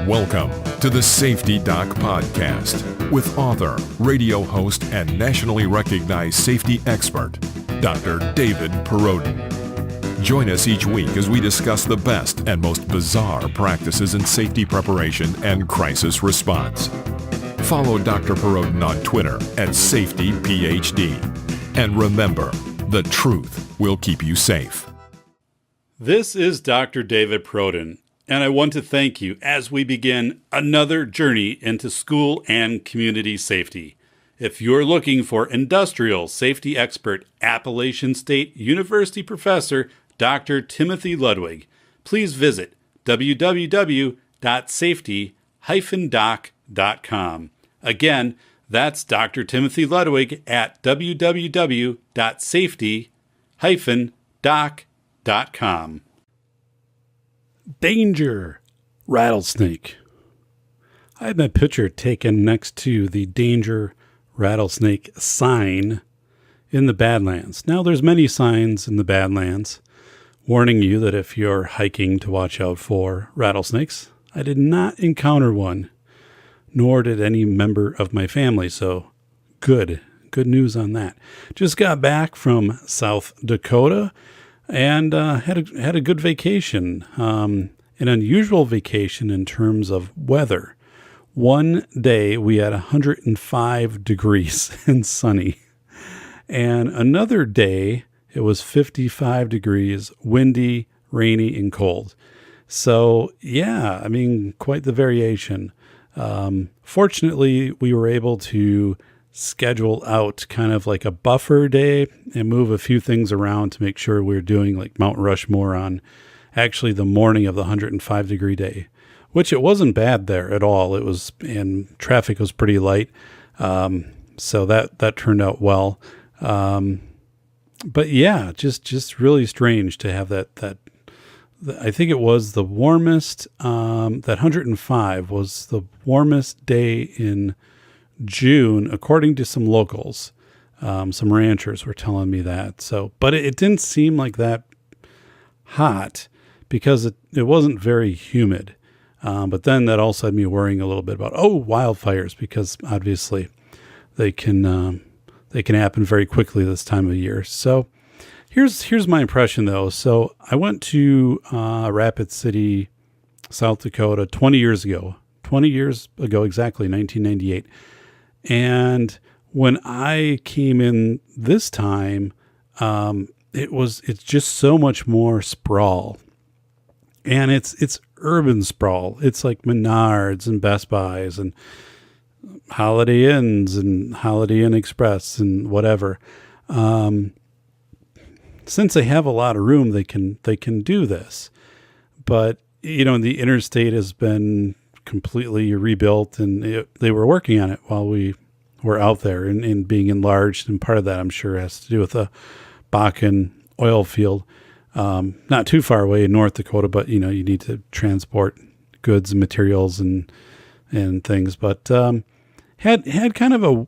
Welcome to the Safety Doc Podcast with author, radio host, and nationally recognized safety expert, Dr. David Perrodin. Join us each week as we discuss the best and most bizarre practices in safety preparation and crisis response. Follow Dr. Perrodin on Twitter at SafetyPhD. And remember, the truth will keep you safe. This is Dr. David Perrodin, and I want to thank you as we begin another journey into school and community safety. If you're looking for industrial safety expert, Appalachian State University professor Dr. Timothy Ludwig, please visit www.safety-doc.com. Again, that's Dr. Timothy Ludwig at www.safety-doc.com. Danger! Rattlesnake. I had my picture taken next to the Danger Rattlesnake sign in the Badlands. Now, there's many signs in the Badlands warning you that if you're hiking to watch out for rattlesnakes. I did not encounter one, nor did any member of my family, so good news on that. Just got back from South Dakota and had a good vacation, an unusual vacation in terms of weather. One day we had 105 degrees and sunny, and another day it was 55 degrees, windy, rainy, and cold. So yeah, I mean, quite the variation. Fortunately, we were able to schedule out kind of like a buffer day and move a few things around to make sure we're doing like Mount Rushmore on actually the morning of the 105 degree day, which it wasn't bad there at all. It was, and traffic was pretty light. So that turned out well. But yeah, just really strange to have that I think it was the warmest, that 105 was the warmest day in June, according to some locals. Some ranchers were telling me that. So, but it didn't seem like that hot because it wasn't very humid. But then that also had me worrying a little bit about, wildfires, because obviously they can happen very quickly this time of year. So here's my impression though. So I went to Rapid City, South Dakota 20 years ago exactly, 1998. And when I came in this time, it's just so much more sprawl, and it's urban sprawl. It's like Menards and Best Buys and Holiday Inns and Holiday Inn Express and whatever. Since they have a lot of room, they can do this. But the interstate has been completely rebuilt, and they were working on it while we were out there and being enlarged. And part of that, I'm sure, has to do with the Bakken oil field, not too far away in North Dakota, but you need to transport goods and materials and things. But had kind of a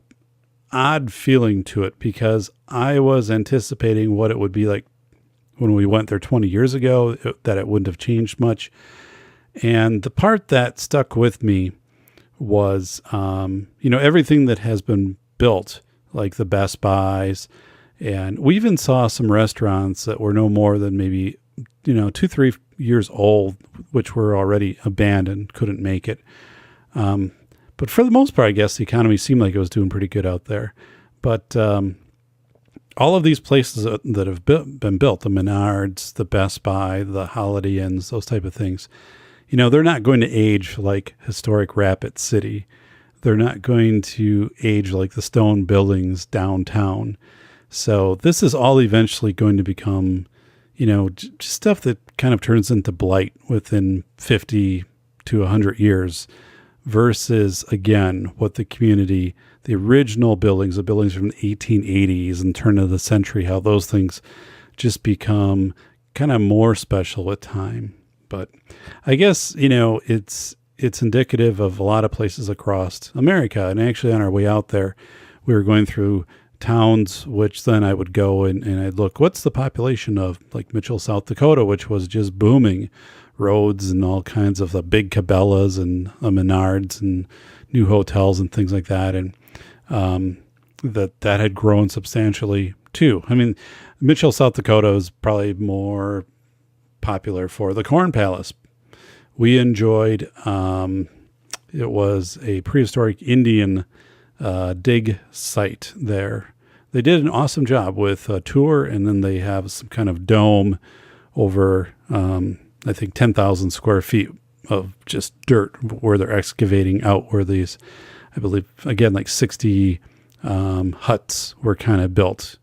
odd feeling to it, because I was anticipating what it would be like when we went there 20 years ago, that it wouldn't have changed much. And the part that stuck with me was, everything that has been built, like the Best Buys. And we even saw some restaurants that were no more than maybe, 2-3 years old, which were already abandoned, couldn't make it. But for the most part, I guess the economy seemed like it was doing pretty good out there. But all of these places that have been built, the Menards, the Best Buy, the Holiday Inns, those type of things, they're not going to age like historic Rapid City. They're not going to age like the stone buildings downtown. So this is all eventually going to become, just stuff that kind of turns into blight within 50 to 100 years versus, again, what the community, the original buildings, the buildings from the 1880s and turn of the century, how those things just become kind of more special with time. But I guess, it's indicative of a lot of places across America. And actually on our way out there, we were going through towns, which then I would go and I'd look, what's the population of like Mitchell, South Dakota, which was just booming roads and all kinds of the big Cabela's and Menards and new hotels and things like that. And that had grown substantially too. I mean, Mitchell, South Dakota is probably more popular for the Corn Palace. We enjoyed, it was a prehistoric Indian dig site there. They did an awesome job with a tour, and then they have some kind of dome over, I think, 10,000 square feet of just dirt where they're excavating out where these, I believe, again, like 60 huts were kind of built.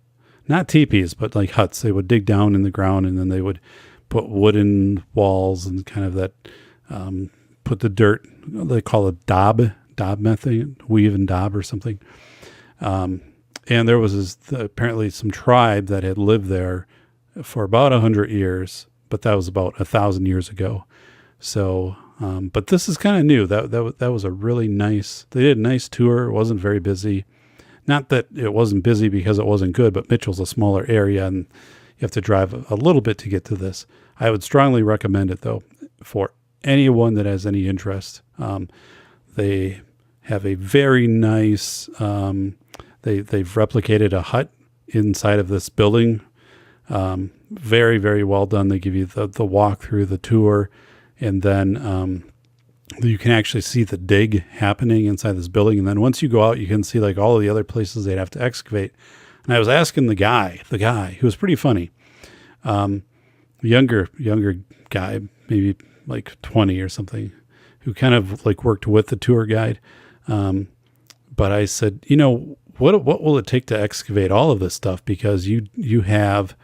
Not teepees, but like huts. They would dig down in the ground, and then they would put wooden walls and kind of that, put the dirt, they call it daub method, weave and daub or something. And there was apparently some tribe that had lived there for about 100 years, but that was about 1,000 years ago. So, but this is kind of new. That was a really nice, they did a nice tour. It wasn't very busy. Not that it wasn't busy because it wasn't good, but Mitchell's a smaller area and you have to drive a little bit to get to this. I would strongly recommend it though, for anyone that has any interest. They have a very nice, they've replicated a hut inside of this building. Very, very well done. They give you the walk through the tour, and then you can actually see the dig happening inside this building. And then once you go out, you can see like all of the other places they'd have to excavate. And I was asking the guy who was pretty funny, younger guy, maybe like 20 or something, who kind of like worked with the tour guide. But I said, what will it take to excavate all of this stuff? Because you have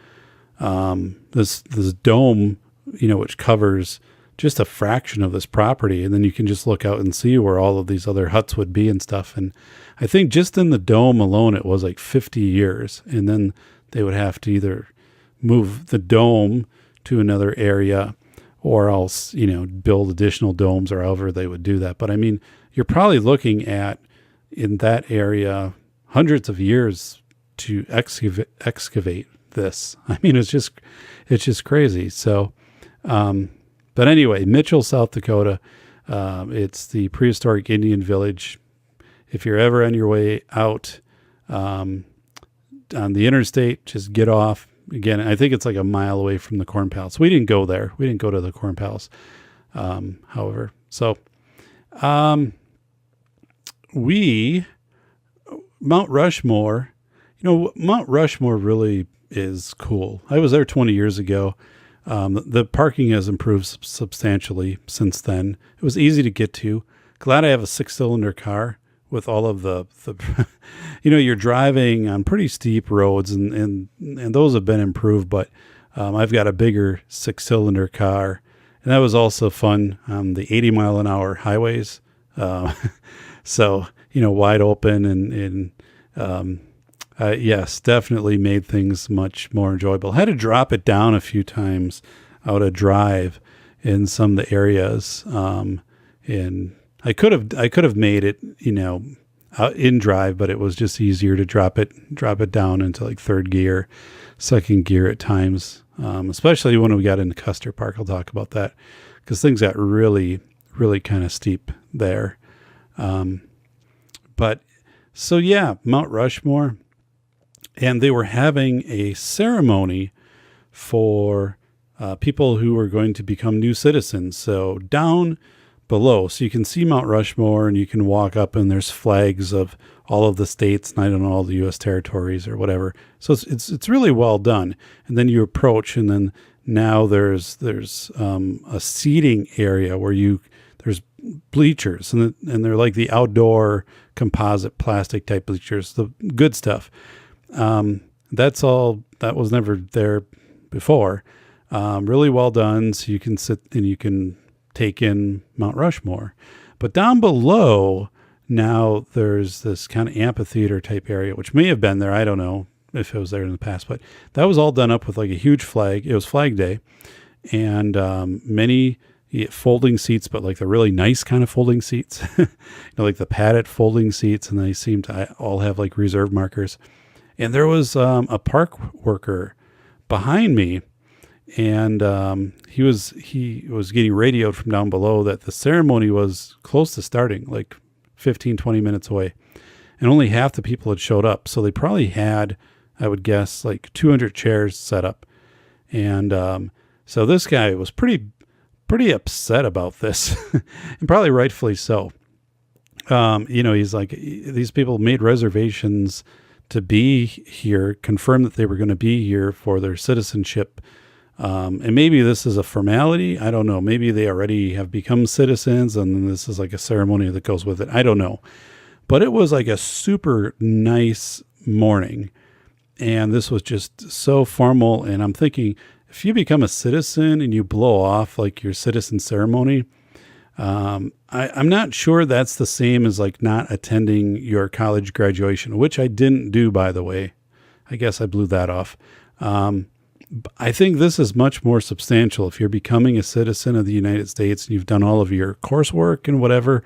this dome, which covers just a fraction of this property, and then you can just look out and see where all of these other huts would be and stuff. And I think just in the dome alone, it was like 50 years, and then they would have to either move the dome to another area or else, build additional domes or however they would do that. But I mean, you're probably looking at, in that area, hundreds of years to excavate this. I mean, it's just crazy. So, but anyway, Mitchell, South Dakota, it's the prehistoric Indian village. If you're ever on your way out on the interstate, just get off. Again, I think it's like a mile away from the Corn Palace. We didn't go there. We didn't go to the Corn Palace, however. So, Mount Rushmore, Mount Rushmore really is cool. I was there 20 years ago. The parking has improved substantially since then. It was easy to get to. Glad I have a 6-cylinder car with all of the you're driving on pretty steep roads and those have been improved, but I've got a bigger 6-cylinder car, and that was also fun on the 80 mile an hour highways. So, wide open and yes, definitely made things much more enjoyable. Had to drop it down a few times out of drive in some of the areas. And I could have made it, out in drive, but it was just easier to drop it down into like third gear, second gear at times. Especially when we got into Custer Park. I'll talk about that because things got really, really kind of steep there. But so yeah, Mount Rushmore. And they were having a ceremony for people who were going to become new citizens. So down below, so you can see Mount Rushmore and you can walk up and there's flags of all of the states and I don't know, all the U.S. territories or whatever. So it's really well done. And then you approach, and then now there's a seating area where there's bleachers, and they're like the outdoor composite plastic type bleachers, the good stuff. That's all, that was never there before. Really well done. So you can sit and you can take in Mount Rushmore, but down below now there's this kind of amphitheater type area, which may have been there. I don't know if it was there in the past, but that was all done up with like a huge flag. It was Flag Day, and, many folding seats, but like the really nice kind of folding seats, like the padded folding seats. And they seem to all have like reserve markers. And there was a park worker behind me, And he was getting radioed from down below that the ceremony was close to starting, like 15, 20 minutes away. And only half the people had showed up. So they probably had, I would guess, like 200 chairs set up. And so this guy was pretty upset about this, and probably rightfully so. He's like, these people made reservations to be here, confirmed that they were going to be here for their citizenship. And maybe this is a formality. I don't know. Maybe they already have become citizens and then this is like a ceremony that goes with it. I don't know. But it was like a super nice morning. And this was just so formal. And I'm thinking, if you become a citizen and you blow off like your citizen ceremony, I'm not sure that's the same as like not attending your college graduation, which I didn't do, by the way. I guess I blew that off. I think this is much more substantial. If you're becoming a citizen of the United States and you've done all of your coursework and whatever,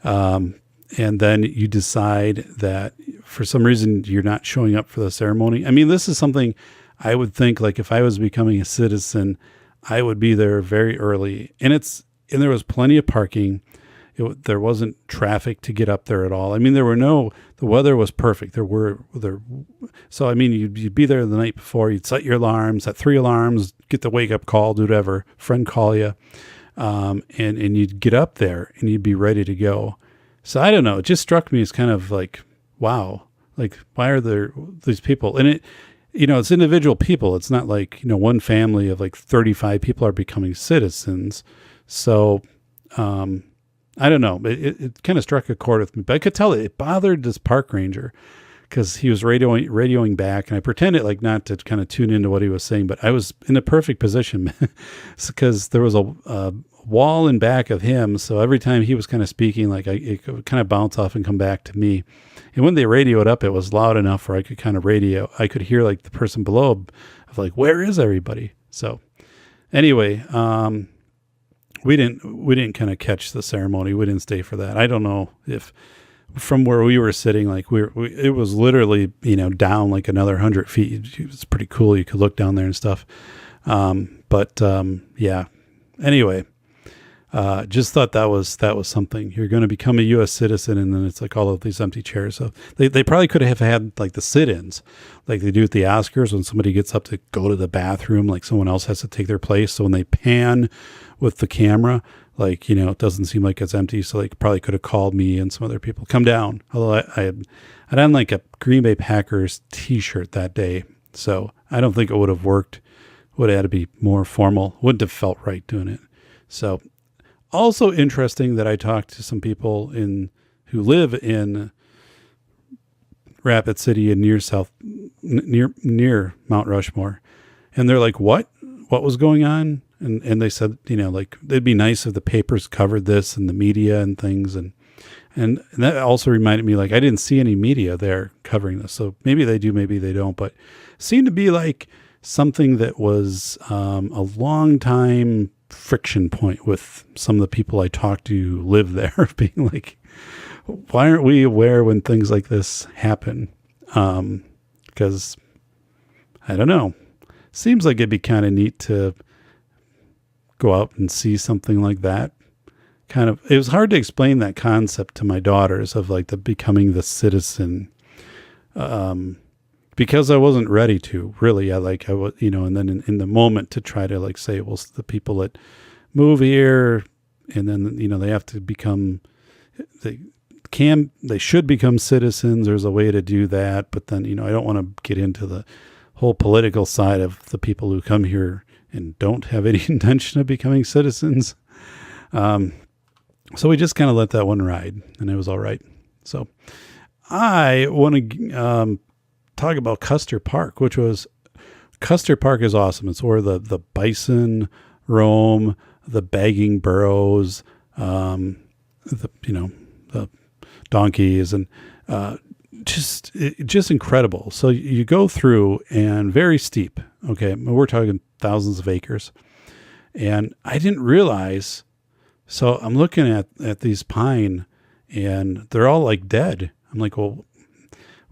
and then you decide that for some reason you're not showing up for the ceremony. I mean, this is something I would think, like, if I was becoming a citizen, I would be there very early. And there was plenty of parking. There wasn't traffic to get up there at all. I mean, the weather was perfect. So I mean, you'd be there the night before, you'd set your alarms, set 3 alarms, get the wake up call, do whatever, friend call you. And you'd get up there and you'd be ready to go. So I don't know. It just struck me as kind of like, wow, like, why are there these people? And it's individual people. It's not like, one family of like 35 people are becoming citizens. So, I don't know. It kind of struck a chord with me, but I could tell it bothered this park ranger because he was radioing back, and I pretended like not to kind of tune into what he was saying, but I was in a perfect position because there was a wall in back of him. So every time he was kind of speaking, like it could kind of bounce off and come back to me. And when they radioed up, it was loud enough where I could kind of I could hear like the person below of like, where is everybody? So anyway, we didn't kind of catch the ceremony. We didn't stay for that. I don't know if from where we were sitting, like it was literally, down like another 100 feet. It was pretty cool. You could look down there and stuff. Yeah. Anyway, just thought that was something. You're going to become a U.S. citizen, and then it's like all of these empty chairs. So they probably could have had like the sit-ins, like they do at the Oscars when somebody gets up to go to the bathroom, like someone else has to take their place. So when they pan with the camera, like, it doesn't seem like it's empty. So they probably could have called me and some other people, come down. Although I had on like a Green Bay Packers t-shirt that day. So I don't think it would have worked. Would have had to be more formal. Wouldn't have felt right doing it. So also interesting that I talked to some people who live in Rapid City and near Mount Rushmore. And they're like, what was going on? And they said, like, it'd be nice if the papers covered this and the media and things. And that also reminded me, like, I didn't see any media there covering this. So maybe they do, maybe they don't, but it seemed to be like something that was a long time friction point with some of the people I talked to who live there, being like, why aren't we aware when things like this happen? Because I don't know. Seems like it'd be kind of neat to go out and see something like that. It was hard to explain that concept to my daughters of like the becoming the citizen, because I wasn't ready to really. I was, and then in the moment to try to like say, well, the people that move here, and then they have to become, they should become citizens. There's a way to do that, but then I don't want to get into the whole political side of the people who come here and don't have any intention of becoming citizens. So we just kind of let that one ride, and it was all right. So I want to talk about Custer Park, Custer Park is awesome. It's where the bison roam, the bagging burros, the donkeys, and just incredible. So you go through, and very steep. Okay, we're talking thousands of acres, and I didn't realize. So I'm looking at these pine, and they're all like dead. I'm like, well,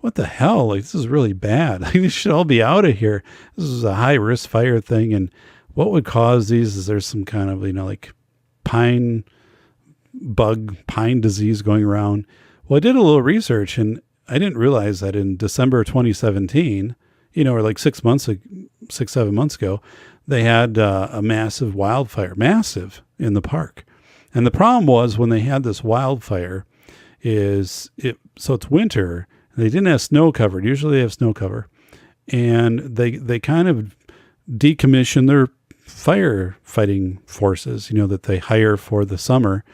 what the hell? Like, this is really bad. Like, these should all be out of here. This is a high risk fire thing. And what would cause these is there's some kind of, like pine disease going around. Well, I did a little research and I didn't realize that in December 2017, or like 7 months ago, they had a massive wildfire, in the park. And the problem was when they had this wildfire so it's winter. They didn't have snow covered. Usually they have snow cover. And they kind of decommissioned their firefighting forces, that they hire for the summer,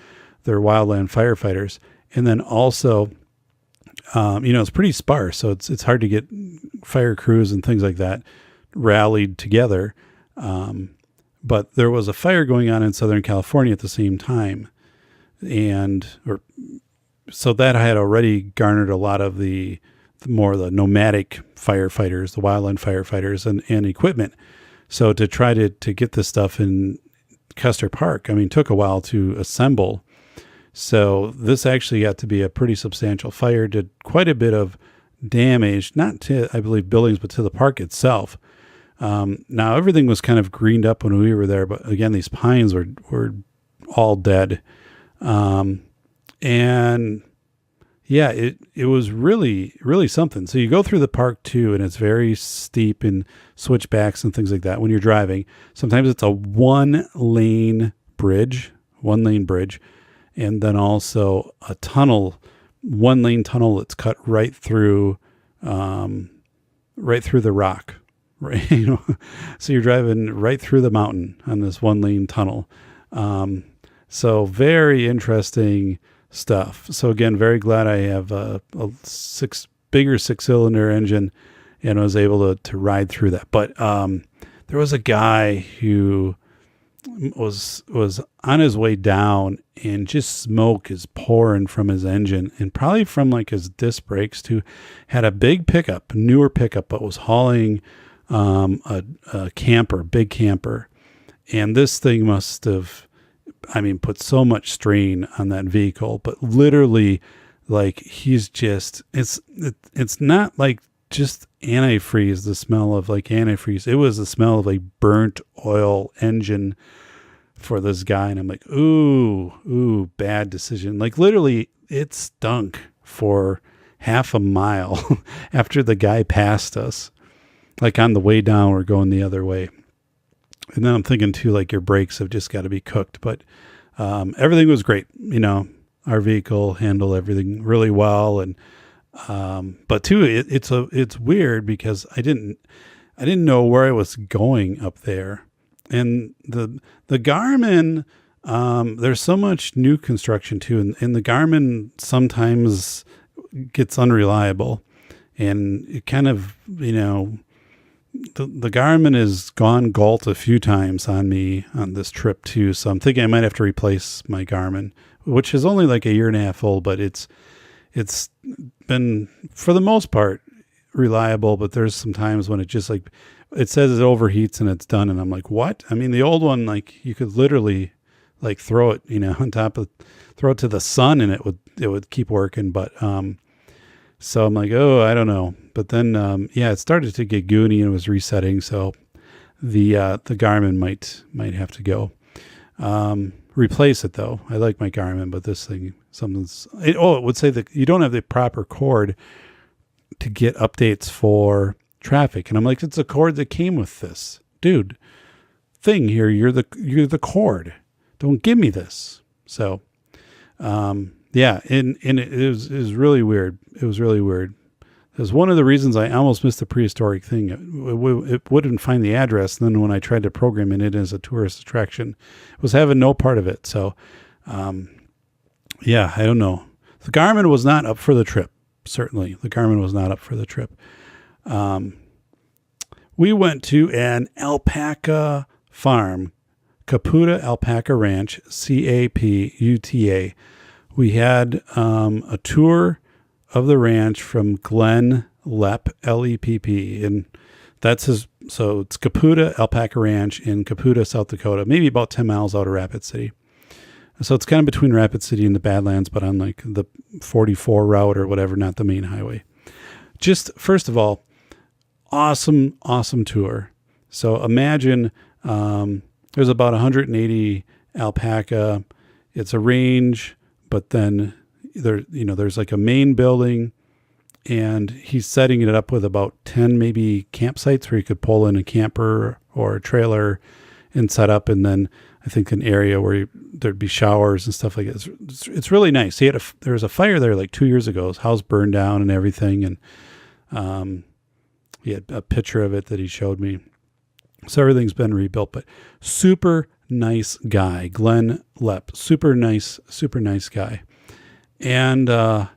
their wildland firefighters. And then also, it's pretty sparse. So it's hard to get fire crews and things like that rallied together. But there was a fire going on in Southern California at the same time. So that had already garnered a lot of the nomadic firefighters, the wildland firefighters and equipment. So to try to get this stuff in Custer Park, took a while to assemble. So this actually got to be a pretty substantial fire, did quite a bit of damage, not to, I believe, buildings, but to the park itself. Now everything was kind of greened up when we were there, but again, these pines were all dead. And yeah, it was really, really something. So you go through the park too, and it's very steep and switchbacks and things like that when you're driving. Sometimes it's a one-lane bridge, and then also a tunnel, one-lane tunnel that's cut right through the rock, right? So you're driving right through the mountain on this one-lane tunnel. So very interesting stuff. So again, very glad I have a bigger six-cylinder engine and I was able to ride through that. But there was a guy who was on his way down and just smoke is pouring from his engine and probably from like his disc brakes too. Had a big pickup, newer pickup, but was hauling a big camper. And this thing must have, put so much strain on that vehicle, but literally like it's not like just antifreeze, the smell of like antifreeze. It was the smell of like burnt oil engine for this guy. And I'm like, ooh, bad decision. Like literally it stunk for half a mile after the guy passed us, like on the way down, we're going the other way. And then I'm thinking too, like your brakes have just got to be cooked, but everything was great. Our vehicle handled everything really well. And, but too, it's weird because I didn't know where I was going up there. And the Garmin, there's so much new construction too. And the Garmin sometimes gets unreliable and it kind of, the Garmin has gone galt a few times on me on this trip too. So I'm thinking I might have to replace my Garmin, which is only like a year and a half old, but it's been for the most part reliable, but there's some times when it just like, it says it overheats and it's done. And I'm like, what? The old one, like you could literally like throw it, throw it to the sun and it would keep working. But, so I'm like, oh, I don't know. But then, it started to get goony and it was resetting. So the Garmin might have to go. Replace it though. I like my Garmin, but this thing, it would say that you don't have the proper cord to get updates for traffic. And I'm like, it's a cord that came with this. Dude, thing here, you're the cord. Don't give me this. So, and it was really weird. It was really weird. It was one of the reasons I almost missed the prehistoric thing. It wouldn't find the address. And then when I tried to program it as a tourist attraction, it was having no part of it. So, I don't know. The Garmin was not up for the trip. Certainly, the Garmin was not up for the trip. We went to an alpaca farm, Caputa Alpaca Ranch, CAPUTA. We had a tour of the ranch from Glenn Lepp, Lepp, and that's his. So it's Caputa Alpaca Ranch in Caputa, South Dakota, maybe about 10 miles out of Rapid City. So it's kind of between Rapid City and the Badlands, but on like the 44 route or whatever, not the main highway. just first of all, awesome tour. So imagine there's about 180 alpaca. It's a range, but then there's like a main building, and he's setting it up with about 10 maybe campsites where you could pull in a camper or a trailer and set up, and then I think an area where there'd be showers and stuff like that. It's really nice. There was a fire there like 2 years ago. His house burned down and everything, and he had a picture of it that he showed me. So everything's been rebuilt, but super nice guy, Glenn Lepp, super nice guy. And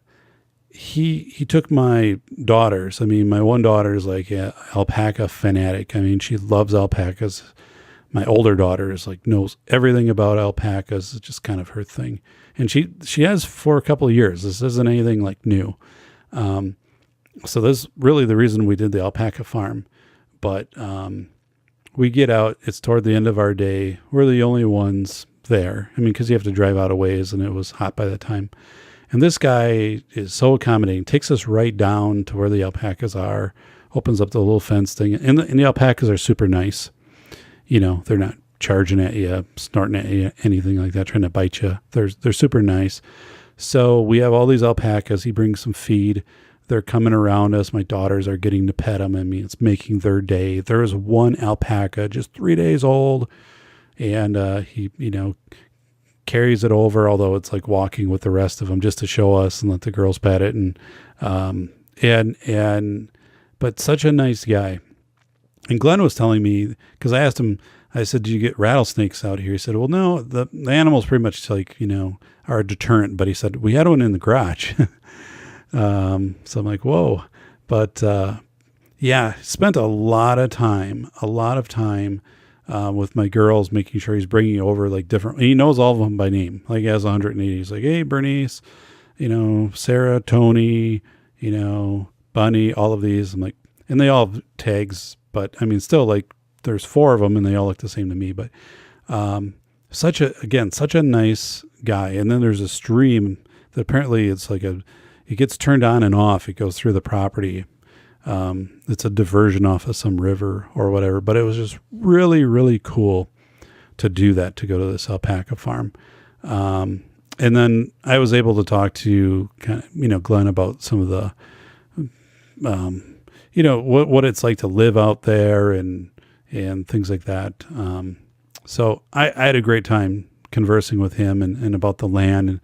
he took my daughters. I mean, my one daughter is like an alpaca fanatic. I mean, she loves alpacas. My older daughter is like, knows everything about alpacas. It's just kind of her thing. And she has for a couple of years. This isn't anything like new. So this is really the reason we did the alpaca farm. But we get out, it's toward the end of our day. We're the only ones there. I mean, because you have to drive out a ways, and it was hot by the time. And this guy is so accommodating, takes us right down to where the alpacas are, opens up the little fence thing. And the alpacas are super nice. They're not charging at you, snorting at you, anything like that, trying to bite you. They're super nice. So we have all these alpacas. He brings some feed. They're coming around us. My daughters are getting to pet them. I mean, it's making their day. There is one alpaca, just 3 days old, and he, carries it over, although it's like walking with the rest of them just to show us and let the girls pet it. But such a nice guy. And Glenn was telling me, because I asked him, I said, do you get rattlesnakes out here? He said, well, no, the animals pretty much like, are a deterrent. But he said, we had one in the garage. So I'm like, whoa. But spent a lot of time with my girls, making sure he's bringing over like different, he knows all of them by name. Like he has 180. He's like, hey, Bernice, Sarah, Tony, Bunny, all of these. I'm like, and they all have tags, but I mean, still like there's 4 of them and they all look the same to me, but, such a nice guy. And then there's a stream that apparently it's like it gets turned on and off. It goes through the property. It's a diversion off of some river or whatever, but it was just really, really cool to do that, to go to this alpaca farm. And then I was able to talk to Glenn about some of the, what it's like to live out there and things like that. So I had a great time conversing with him and about the land and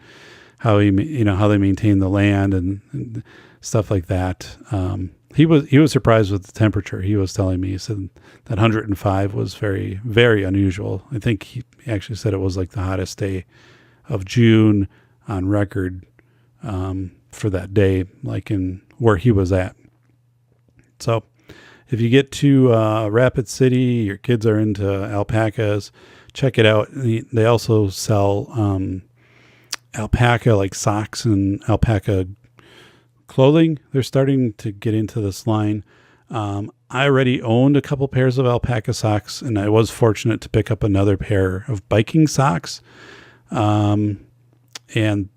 how how they maintain the land and stuff like that. He was surprised with the temperature. He was telling me, he said that 105 was very, very unusual. I think he actually said it was like the hottest day of June on record for that day, like in where he was at. So if you get to Rapid City, your kids are into alpacas, check it out. They also sell alpaca like socks and alpaca clothing. They're starting to get into this line. I already owned a couple pairs of alpaca socks, and I was fortunate to pick up another pair of biking socks. And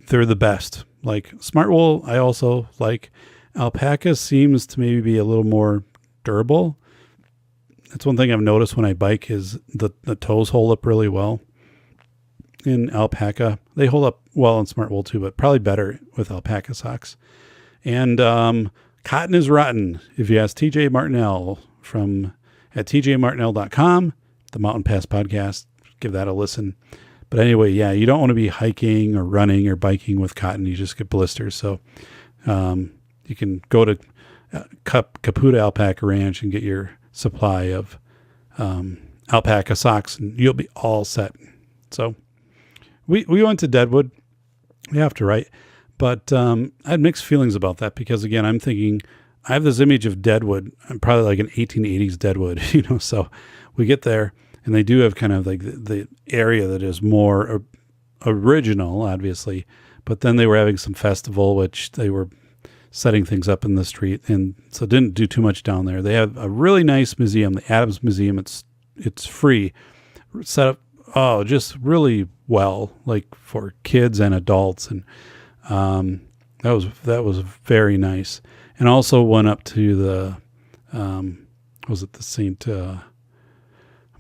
they're the best. Like Smartwool, I also like. Alpaca seems to maybe be a little more durable. That's one thing I've noticed when I bike is the toes hold up really well. In alpaca, they hold up well in Smartwool too, but probably better with alpaca socks. And cotton is rotten. If you ask TJ Martinell at tjmartinell.com, the Mountain Pass podcast, give that a listen. But anyway, yeah, you don't want to be hiking or running or biking with cotton. You just get blisters. So you can go to Caputa Alpaca Ranch and get your supply of alpaca socks, and you'll be all set. So we went to Deadwood. We have to, right? But I had mixed feelings about that because, again, I'm thinking I have this image of Deadwood. I'm probably like an 1880s Deadwood, so we get there and they do have kind of like the area that is more original, obviously. But then they were having some festival, which they were setting things up in the street. And so didn't do too much down there. They have a really nice museum, the Adams Museum. It's free, set up, just really well, like for kids and adults. And that was very nice. and also went up to the, was it the St.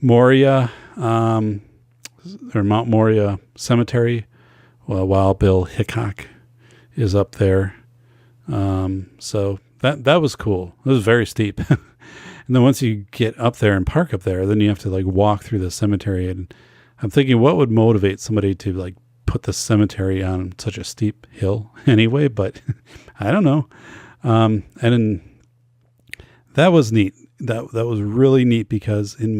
Moria, or Mount Moria Cemetery, while Bill Hickok is up there. So that was cool. It was very steep. And then once you get up there and park up there, then you have to like walk through the cemetery. And I'm thinking, what would motivate somebody to like put the cemetery on such a steep hill anyway? But I don't know. And then that was neat. That was really neat, because in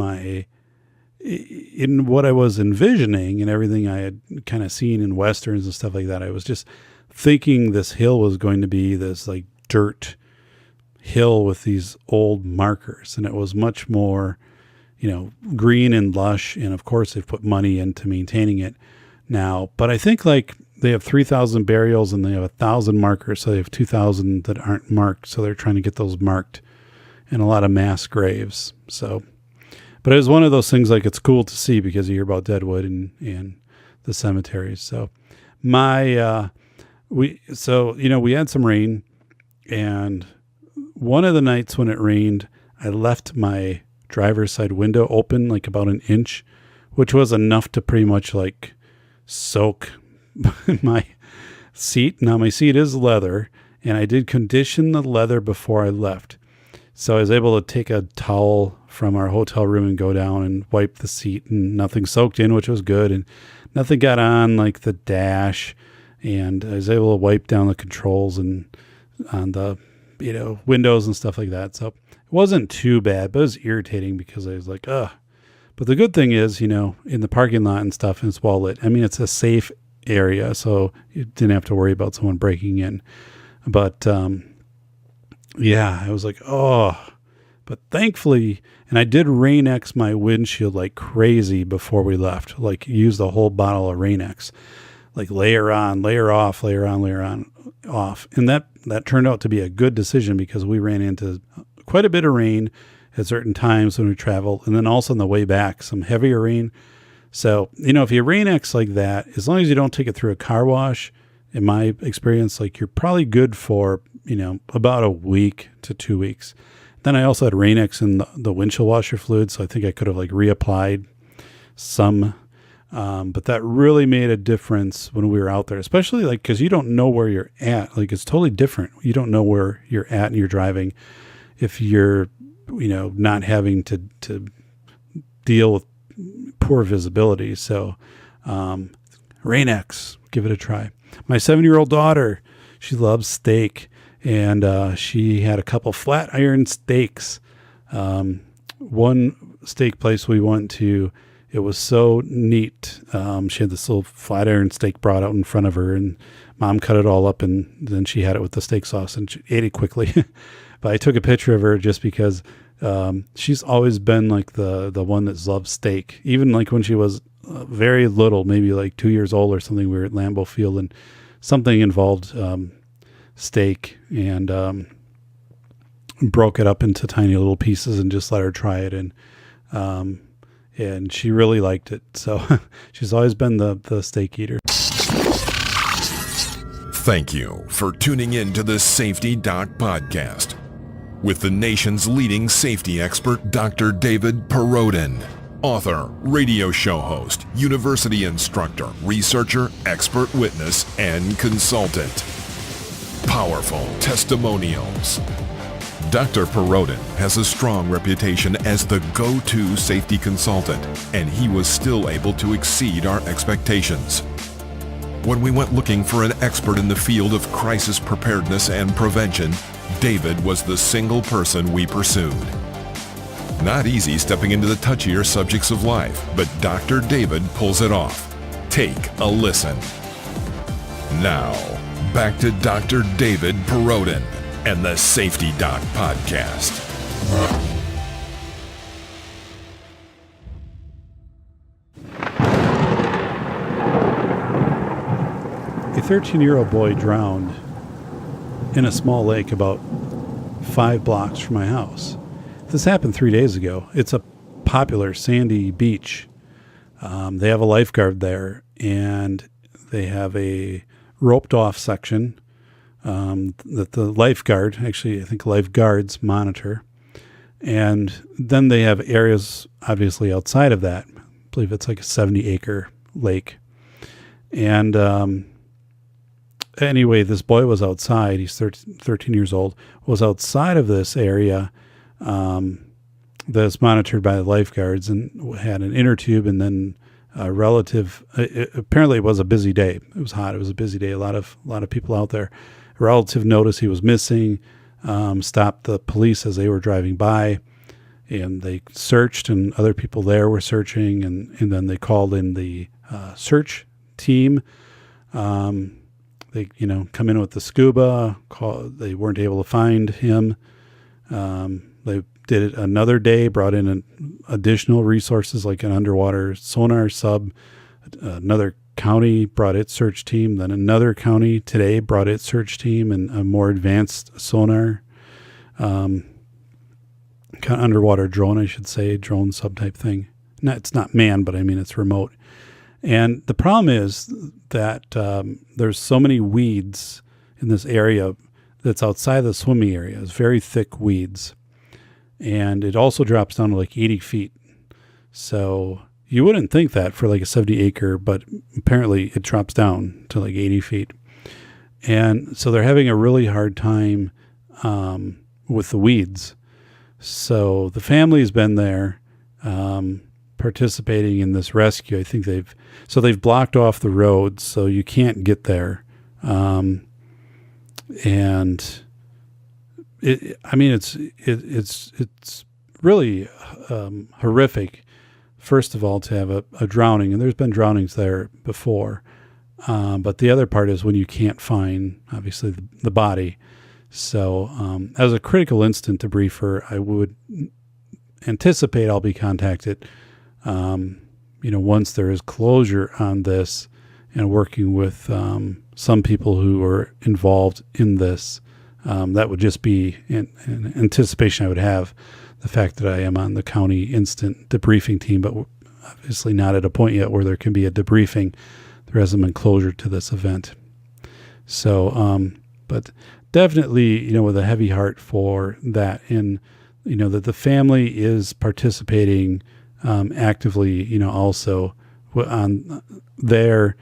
what I was envisioning and everything I had kind of seen in Westerns and stuff like that, I was just thinking this hill was going to be this like dirt hill with these old markers. And it was much more, green and lush. And of course they've put money into maintaining it now. But I think like they have 3,000 burials and they have 1,000 markers. So they have 2,000 that aren't marked. So they're trying to get those marked, and a lot of mass graves. So, but it was one of those things like it's cool to see because you hear about Deadwood and the cemeteries. So we had some rain, and one of the nights when it rained, I left my driver's side window open like about an inch, which was enough to pretty much like soak my seat. Now my seat is leather, and I did condition the leather before I left. So I was able to take a towel from our hotel room and go down and wipe the seat, and nothing soaked in, which was good. And nothing got on like the dash, and I was able to wipe down the controls and on the, windows and stuff like that. So it wasn't too bad, but it was irritating because I was like, ugh. But the good thing is, in the parking lot and stuff, and it's well lit. I mean, it's a safe area, so you didn't have to worry about someone breaking in. But, yeah, I was like, oh, but thankfully, and I did Rain-X my windshield like crazy before we left, like used a whole bottle of Rain-X, like layer on, layer off, layer on, layer on, off. And that turned out to be a good decision, because we ran into quite a bit of rain at certain times when we traveled. And then also on the way back, some heavier rain. So, if you Rain-X like that, as long as you don't take it through a car wash, in my experience, like you're probably good for, about a week to 2 weeks. Then I also had Rain-X in the windshield washer fluid. So I think I could have like reapplied some, but that really made a difference when we were out there, especially like, cause you don't know where you're at. Like it's totally different. You don't know where you're at and you're driving if you're, not having to deal with poor visibility. So, Rain-X, give it a try. My 7-year-old daughter, she loves steak, and she had a couple flat iron steaks. One steak place we went to, it was so neat. She had this little flat iron steak brought out in front of her, and Mom cut it all up, and then she had it with the steak sauce, and she ate it quickly. But I took a picture of her just because she's always been like the one that loves steak. Even like when she was very little, maybe like 2 years old or something, we were at Lambeau Field and something involved steak, and broke it up into tiny little pieces and just let her try it. And she really liked it. So she's always been the steak eater. Thank you for tuning in to the Safety Doc Podcast with the nation's leading safety expert, Dr. David Perrodin, author, radio show host, university instructor, researcher, expert witness, and consultant. Powerful testimonials. Dr. Perrodin has a strong reputation as the go-to safety consultant, and he was still able to exceed our expectations. When we went looking for an expert in the field of crisis preparedness and prevention, David was the single person we pursued. Not easy stepping into the touchier subjects of life, but Dr. David pulls it off. Take a listen. Now, back to Dr. David Perrodin and the Safety Doc Podcast. A 13-year-old boy drowned in a small lake about 5 blocks from my house. This happened 3 days ago. It's a popular sandy beach. They have a lifeguard there, and they have a roped off section that the lifeguard, actually I think lifeguards monitor. And then they have areas obviously outside of that. I believe it's like a 70-acre lake. And anyway, this boy was outside. He's 13 years old, was outside of this area that's monitored by the lifeguards, and had an inner tube, and then a relative, apparently it was a busy day. It was hot. It was a busy day. A lot of people out there. A relative noticed he was missing, stopped the police as they were driving by, and they searched, and other people there were searching, and then they called in the search team. They, come in with the scuba. They weren't able to find him. They did it another day, brought in additional resources like an underwater sonar sub. Another county brought its search team. Then another county today brought its search team and a more advanced sonar, kind of underwater drone, I should say, drone sub type thing. It's not manned, but I mean it's remote. And the problem is that there's so many weeds in this area that's outside the swimming area. It's very thick weeds. And it also drops down to like 80 feet. So you wouldn't think that for like a 70-acre, but apparently it drops down to like 80 feet. And so they're having a really hard time with the weeds. So the family's been there participating in this rescue. I think they've blocked off the roads so you can't get there. And it's really horrific, first of all, to have a drowning, and there's been drownings there before. But the other part is when you can't find, obviously, the body. So as a critical incident debriefer, I would anticipate I'll be contacted, once there is closure on this, and working with some people who are involved in this. That would just be an anticipation I would have, the fact that I am on the county instant debriefing team, but obviously not at a point yet where there can be a debriefing. There hasn't been closure to this event. So, but definitely, with a heavy heart for that, and, that the family is participating actively, also on their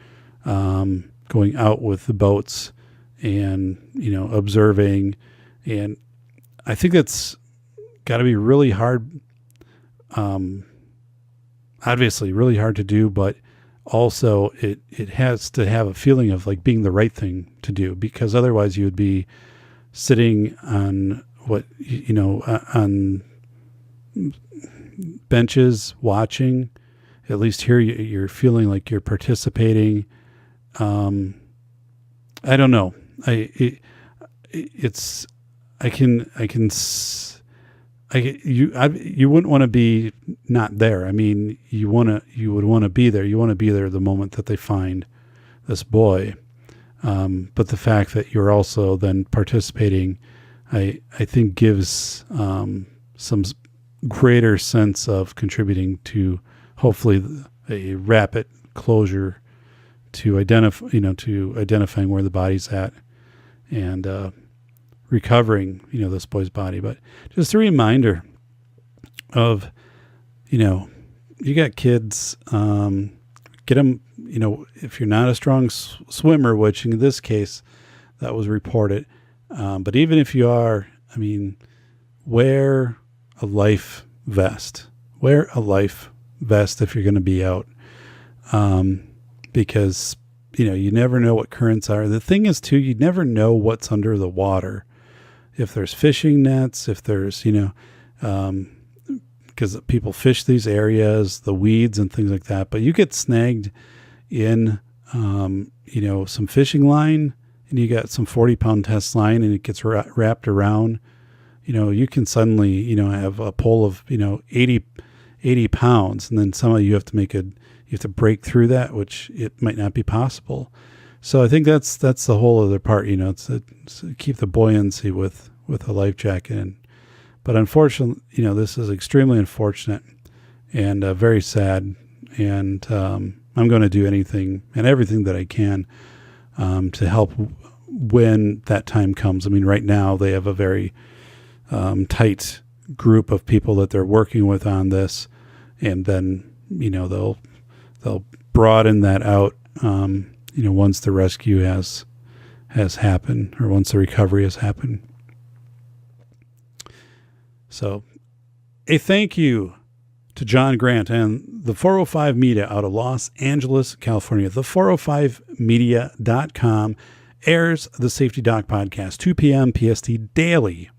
going out with the boats and, observing. And I think that's got to be really hard, obviously really hard to do, but also it has to have a feeling of like being the right thing to do, because otherwise you would be sitting on on benches watching. At least here you're feeling like you're participating. I don't know. You wouldn't want to be not there. I mean, you would want to be there. You want to be there the moment that they find this boy. But the fact that you're also then participating, I think gives some greater sense of contributing to hopefully a rapid closure to identifying where the body's at and recovering, this boy's body. But just a reminder of, you got kids, get them, if you're not a strong swimmer, which in this case that was reported. But even if you are, wear a life vest. Wear a life vest if you're going to be out. Because, you never know what currents are. The thing is, too, you never know what's under the water. If there's fishing nets, if there's, because people fish these areas, the weeds and things like that. But you get snagged in, some fishing line, and you got some 40-pound test line, and it gets wrapped around. You can suddenly, have a pole of, 80 pounds, and then somehow you have to break through that, which it might not be possible. So I think that's the whole other part, it's to keep the buoyancy with a life jacket. But unfortunately, this is extremely unfortunate and very sad. And I'm going to do anything and everything that I can to help when that time comes. I mean, right now they have a very tight group of people that they're working with on this, and then they'll broaden that out. Once the rescue has happened, or once the recovery has happened. So, a thank you to John Grant and the 405 Media out of Los Angeles, California. The 405media.com airs the Safety Doc podcast, 2 p.m. PST daily.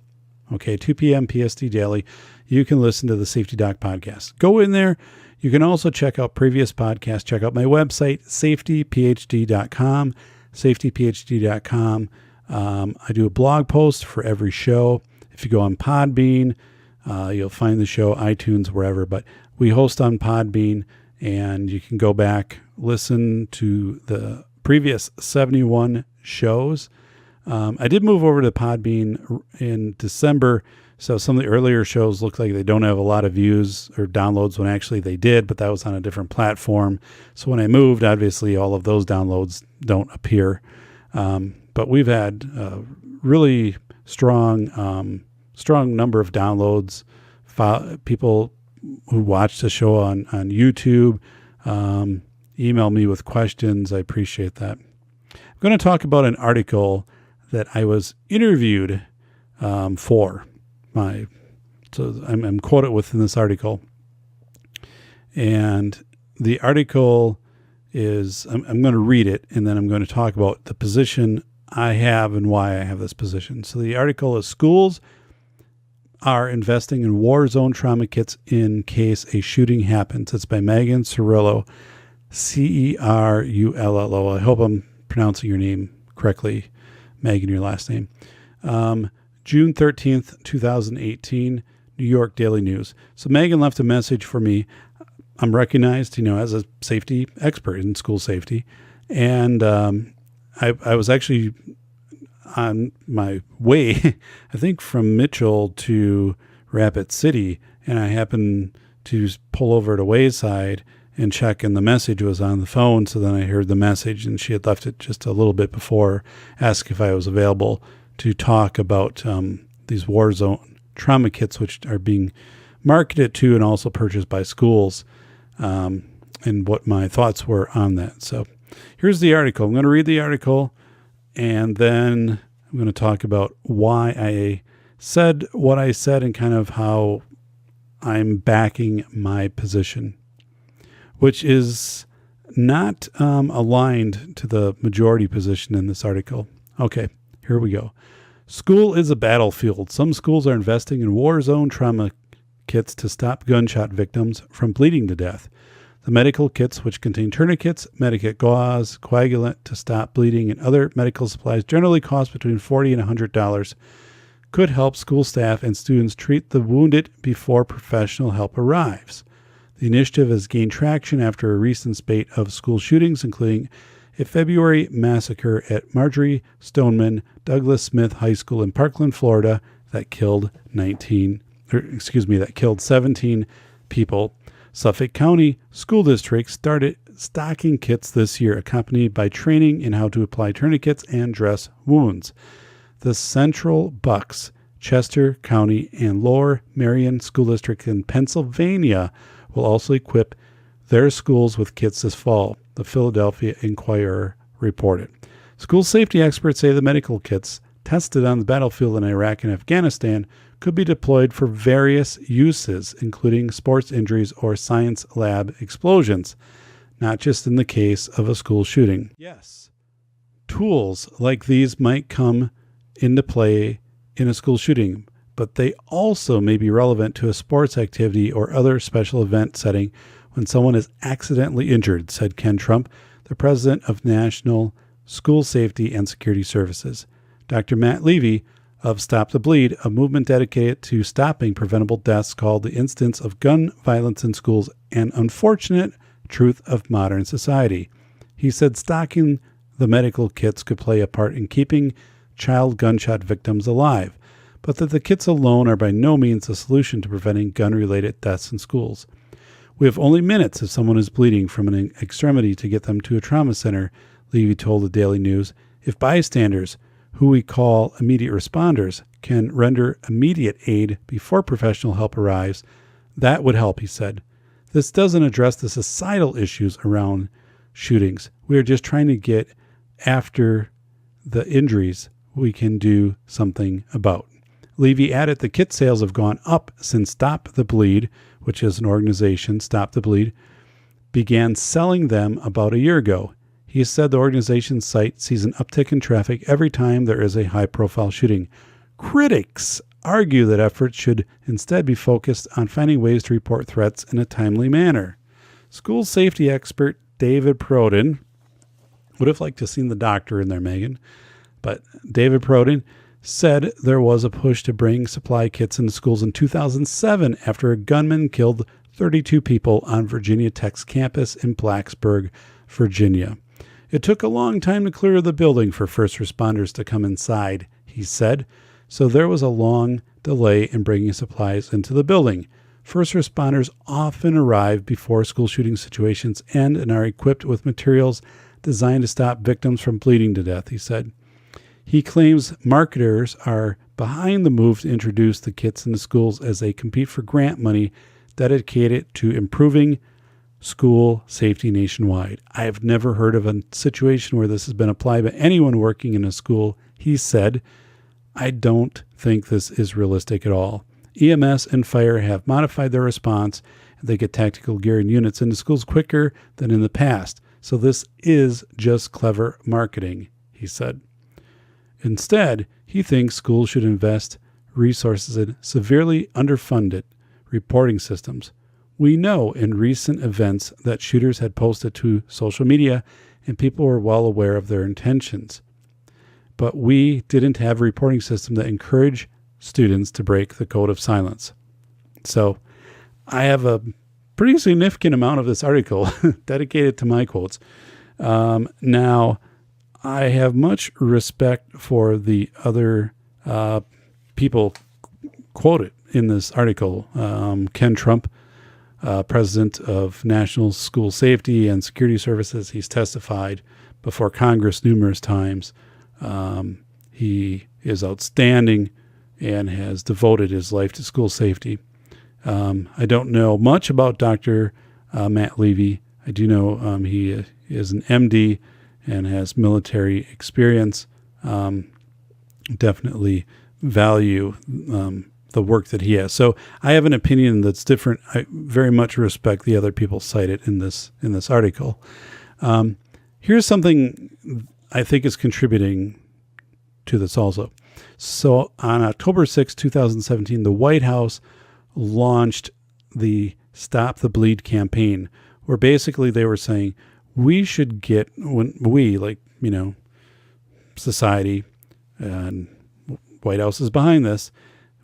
Okay, 2 p.m. PST daily. You can listen to the Safety Doc podcast. Go in there. You can also check out previous podcasts. Check out my website, safetyphd.com, safetyphd.com. I do a blog post for every show. If you go on Podbean, you'll find the show, iTunes, wherever. But we host on Podbean, and you can go back, listen to the previous 71 shows. I did move over to Podbean in December, so some of the earlier shows look like they don't have a lot of views or downloads when actually they did, but that was on a different platform. So when I moved, obviously all of those downloads don't appear. But we've had a really strong number of downloads. People who watch the show on YouTube email me with questions. I appreciate that. I'm going to talk about an article that I was interviewed for. I'm quoted within this article. And the article is, I'm going to read it, and then I'm going to talk about the position I have and why I have this position. So the article is Schools Are Investing in War Zone Trauma Kits in Case a Shooting Happens. It's by Megan Cerullo, Cerullo. I hope I'm pronouncing your name correctly, Megan, your last name. June 13th, 2018, New York Daily News. So Megan left a message for me. I'm recognized, as a safety expert in school safety. And I was actually on my way, I think from Mitchell to Rapid City, and I happened to pull over to Wayside and check, and the message was on the phone. So then I heard the message, and she had left it just a little bit before, asked if I was available to talk about these war zone trauma kits, which are being marketed to and also purchased by schools, and what my thoughts were on that. So here's the article. I'm going to read the article, and then I'm going to talk about why I said what I said and kind of how I'm backing my position, which is not aligned to the majority position in this article. Okay, here we go. School is a battlefield. Some schools are investing in war zone trauma kits to stop gunshot victims from bleeding to death. The medical kits, which contain tourniquets, medicate gauze, coagulant to stop bleeding, and other medical supplies, generally cost between $40 and $100, could help school staff and students treat the wounded before professional help arrives. The initiative has gained traction after a recent spate of school shootings, including a February massacre at Marjorie Stoneman Douglas Smith High School in Parkland, Florida, that killed 17 people. Suffolk County School District started stocking kits this year, accompanied by training in how to apply tourniquets and dress wounds. The Central Bucks, Chester County, and Lower Merion School District in Pennsylvania will also equip their schools with kits this fall, the Philadelphia Inquirer reported. School safety experts say the medical kits tested on the battlefield in Iraq and Afghanistan could be deployed for various uses, including sports injuries or science lab explosions, not just in the case of a school shooting. Yes, tools like these might come into play in a school shooting, but they also may be relevant to a sports activity or other special event setting when someone is accidentally injured, said Ken Trump, the president of National School Safety and Security Services. Dr. Matt Levy of Stop the Bleed, a movement dedicated to stopping preventable deaths, called the instance of gun violence in schools an unfortunate truth of modern society. He said stocking the medical kits could play a part in keeping child gunshot victims alive, but that the kits alone are by no means a solution to preventing gun-related deaths in schools. We have only minutes if someone is bleeding from an extremity to get them to a trauma center, Levy told the Daily News. If bystanders, who we call immediate responders, can render immediate aid before professional help arrives, that would help, he said. This doesn't address the societal issues around shootings. We are just trying to get after the injuries we can do something about. Levy added the kit sales have gone up since Stop the Bleed, which is an organization, Stop the Bleed, began selling them about a year ago. He said the organization's site sees an uptick in traffic every time there is a high-profile shooting. Critics argue that efforts should instead be focused on finding ways to report threats in a timely manner. School safety expert David Perrodin would have liked to have seen the doctor in there, Megan, but David Perrodin said there was a push to bring supply kits into schools in 2007 after a gunman killed 32 people on Virginia Tech's campus in Blacksburg, Virginia. It took a long time to clear the building for first responders to come inside, he said, so there was a long delay in bringing supplies into the building. First responders often arrive before school shooting situations end and are equipped with materials designed to stop victims from bleeding to death, he said. He claims marketers are behind the move to introduce the kits into schools as they compete for grant money dedicated to improving school safety nationwide. I have never heard of a situation where this has been applied by anyone working in a school, he said. I don't think this is realistic at all. EMS and fire have modified their response, and they get tactical gear and units into schools quicker than in the past. So this is just clever marketing, he said. Instead, he thinks schools should invest resources in severely underfunded reporting systems. We know in recent events that shooters had posted to social media and people were well aware of their intentions. But we didn't have a reporting system that encouraged students to break the code of silence. So I have a pretty significant amount of this article dedicated to my quotes. Now, I have much respect for the other people quoted in this article. Ken Trump, president of National School Safety and Security Services, he's testified before Congress numerous times. He is outstanding and has devoted his life to school safety. I don't know much about Dr. Matt Levy. I do know he is an MD and has military experience. Definitely value the work that he has. So I have an opinion that's different. I very much respect the other people cited in this article. Here's something I think is contributing to this also. So on October 6, 2017, the White House launched the Stop the Bleed campaign, where basically they were saying, we should get, when we, like, society, and White House is behind this,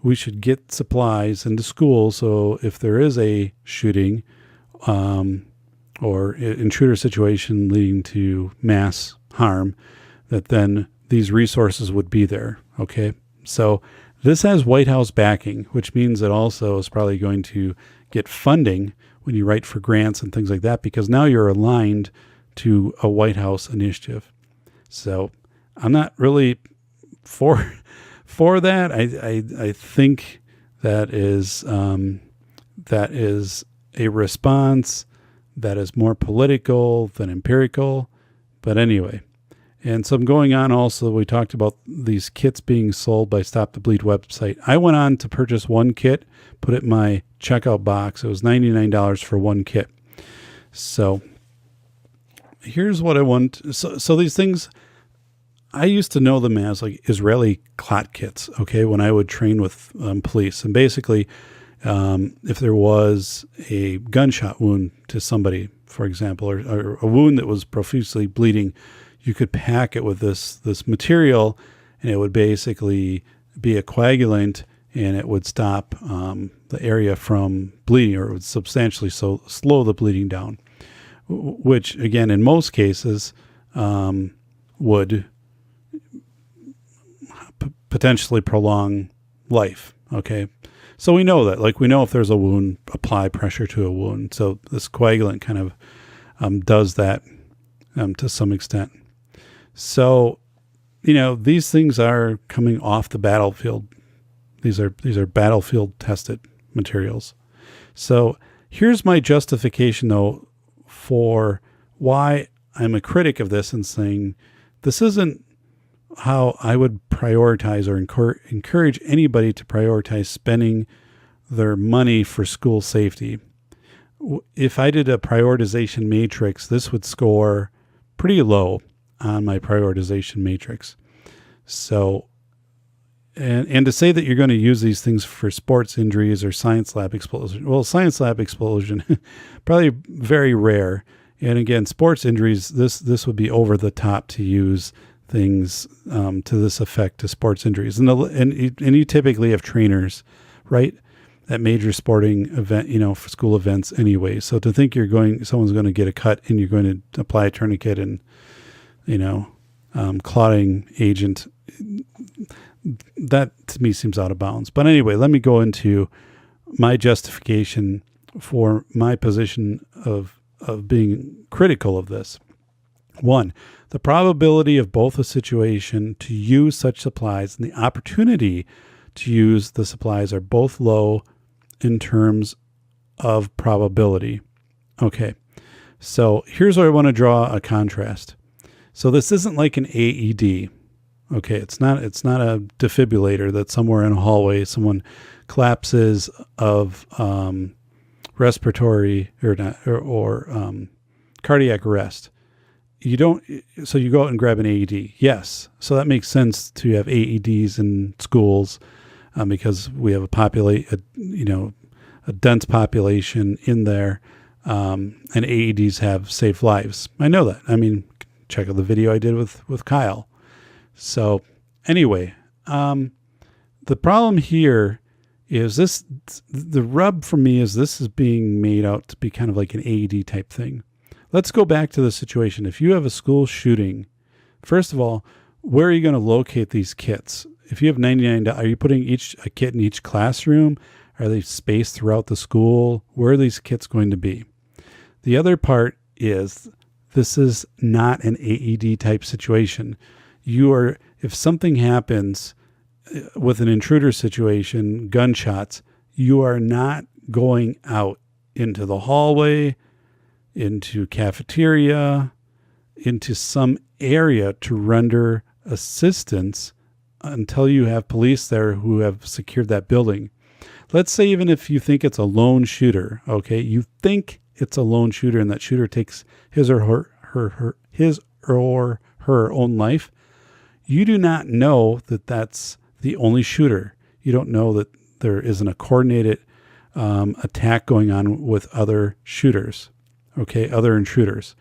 we should get supplies into schools. So if there is a shooting or intruder situation leading to mass harm, that then these resources would be there. Okay. So this has White House backing, which means it also is probably going to get funding when you write for grants and things like that, because now you're aligned to a White House initiative. So I'm not really for that. I think that is a response that is more political than empirical. But anyway, and so I'm going on also, we talked about these kits being sold by Stop the Bleed website. I went on to purchase one kit, put it in my checkout box. It was $99 for one kit. So here's what I want. So these things, I used to know them as like Israeli clot kits, okay, when I would train with police. And basically, if there was a gunshot wound to somebody, for example, or a wound that was profusely bleeding, you could pack it with this material, and it would basically be a coagulant, and it would stop the area from bleeding, or it would substantially slow the bleeding down, which, again, in most cases, would potentially prolong life, okay? So we know that. Like, we know if there's a wound, apply pressure to a wound. So this coagulant kind of does that to some extent. So these things are coming off the battlefield. These are battlefield tested materials. So here's my justification, though, for why I'm a critic of this and saying this isn't how I would prioritize or encourage anybody to prioritize spending their money for school safety. If I did a prioritization matrix, this would score pretty low on my prioritization matrix. So, and to say that you're going to use these things for sports injuries or science lab explosion, well, science lab explosion, probably very rare. And again, sports injuries, this would be over the top to use things to this effect to sports injuries. And you typically have trainers, right, at major sporting event, for school events anyway. So to think someone's going to get a cut and you're going to apply a tourniquet and, clotting agent, that to me seems out of bounds. But anyway, let me go into my justification for my position of being critical of this. 1, the probability of both a situation to use such supplies and the opportunity to use the supplies are both low in terms of probability. Okay, so here's where I want to draw a contrast. So this isn't like an AED. Okay, it's not a defibrillator that somewhere in a hallway someone collapses of respiratory or cardiac arrest. So you go out and grab an AED. Yes, so that makes sense to have AEDs in schools because we have a dense population in there, and AEDs have saved lives. I know that. I mean, check out the video I did with Kyle. So anyway, the problem here is the rub for me is this is being made out to be kind of like an AED type thing. Let's go back to the situation. If you have a school shooting, first of all, where are you going to locate these kits? If you have $99, are you putting a kit in each classroom? Are they spaced throughout the school? Where are these kits going to be? The other part is this is not an AED type situation. If something happens with an intruder situation, gunshots, you are not going out into the hallway, into cafeteria, into some area to render assistance until you have police there who have secured that building. Let's say even if you think it's a lone shooter, okay, you think it's a lone shooter and that shooter takes his or her own life, you do not know that that's the only shooter. You don't know that there isn't a coordinated attack going on with other shooters, okay, other intruders.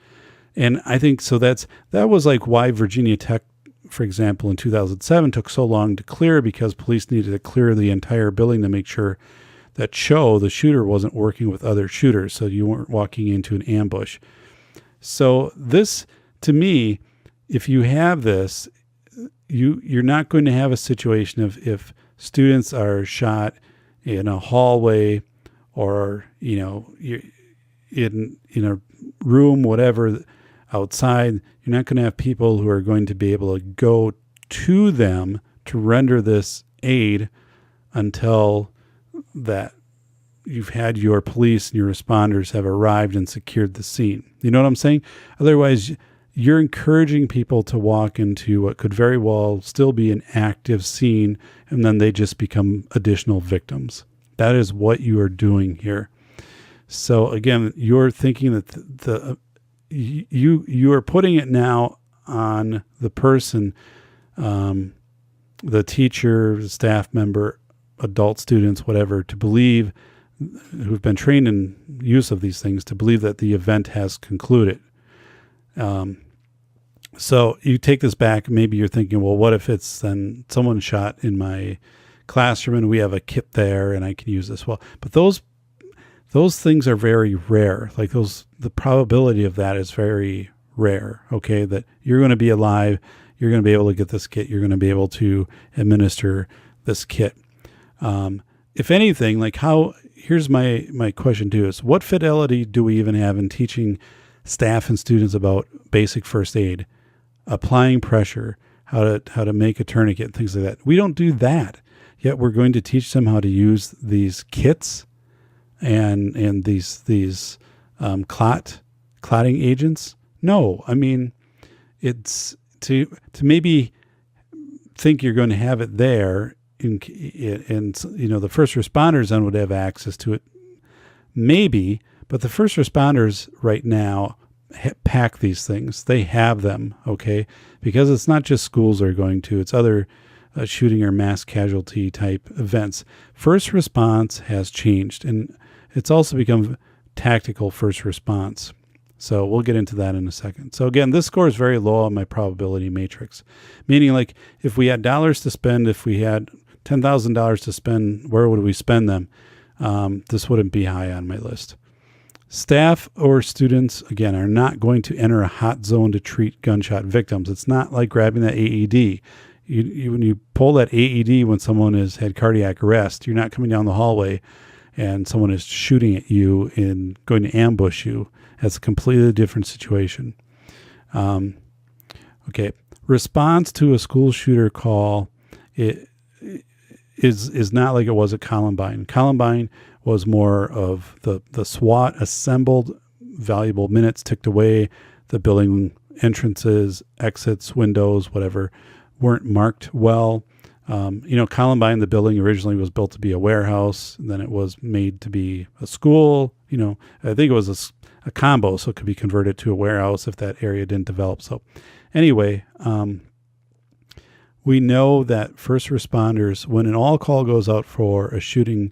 And I think so that was like why Virginia Tech, for example, in 2007 took so long to clear, because police needed to clear the entire building to make sure that the shooter wasn't working with other shooters, so you weren't walking into an ambush. So this, to me, if you have this, you're not going to have a situation of if students are shot in a hallway or you're in a room, whatever, outside. You're not going to have people who are going to be able to go to them to render this aid until that you've had your police and your responders have arrived and secured the scene. You know what I'm saying? Otherwise, you're encouraging people to walk into what could very well still be an active scene, and then they just become additional victims. That is what you are doing here. So again, you're thinking that you are putting it now on the person, the teacher, the staff member, adult students, whatever, to believe, who've been trained in use of these things, to believe that the event has concluded. So you take this back, maybe you're thinking, well, what if it's then someone shot in my classroom and we have a kit there and I can use this? Well, but those things are very rare. Like the probability of that is very rare. Okay. That you're going to be alive. You're going to be able to get this kit. You're going to be able to administer this kit. If anything, here's my question too, is what fidelity do we even have in teaching staff and students about basic first aid, applying pressure, how to make a tourniquet and things like that. We don't do that. Yet we're going to teach them how to use these kits and these clotting agents. No, I mean, it's to maybe think you're going to have it there, and the first responders then would have access to it, maybe. But the first responders right now pack these things. They have them, okay, because it's not just schools are going to; it's other shooting or mass casualty type events. First response has changed, and it's also become tactical first response. So we'll get into that in a second. So again, this score is very low on my probability matrix, meaning like if we had dollars to spend, if we had $10,000 to spend, where would we spend them? This wouldn't be high on my list. Staff or students, again, are not going to enter a hot zone to treat gunshot victims. It's not like grabbing that AED. When you pull that AED when someone has had cardiac arrest, you're not coming down the hallway and someone is shooting at you and going to ambush you. That's a completely different situation. Okay. Response to a school shooter call is not like it was at Columbine. Columbine was more of the SWAT assembled, valuable minutes ticked away, the building entrances, exits, windows, whatever, weren't marked well. Columbine, the building originally was built to be a warehouse, and then it was made to be a school. I think it was a combo, so it could be converted to a warehouse if that area didn't develop. So anyway, we know that first responders, when an all call goes out for a shooting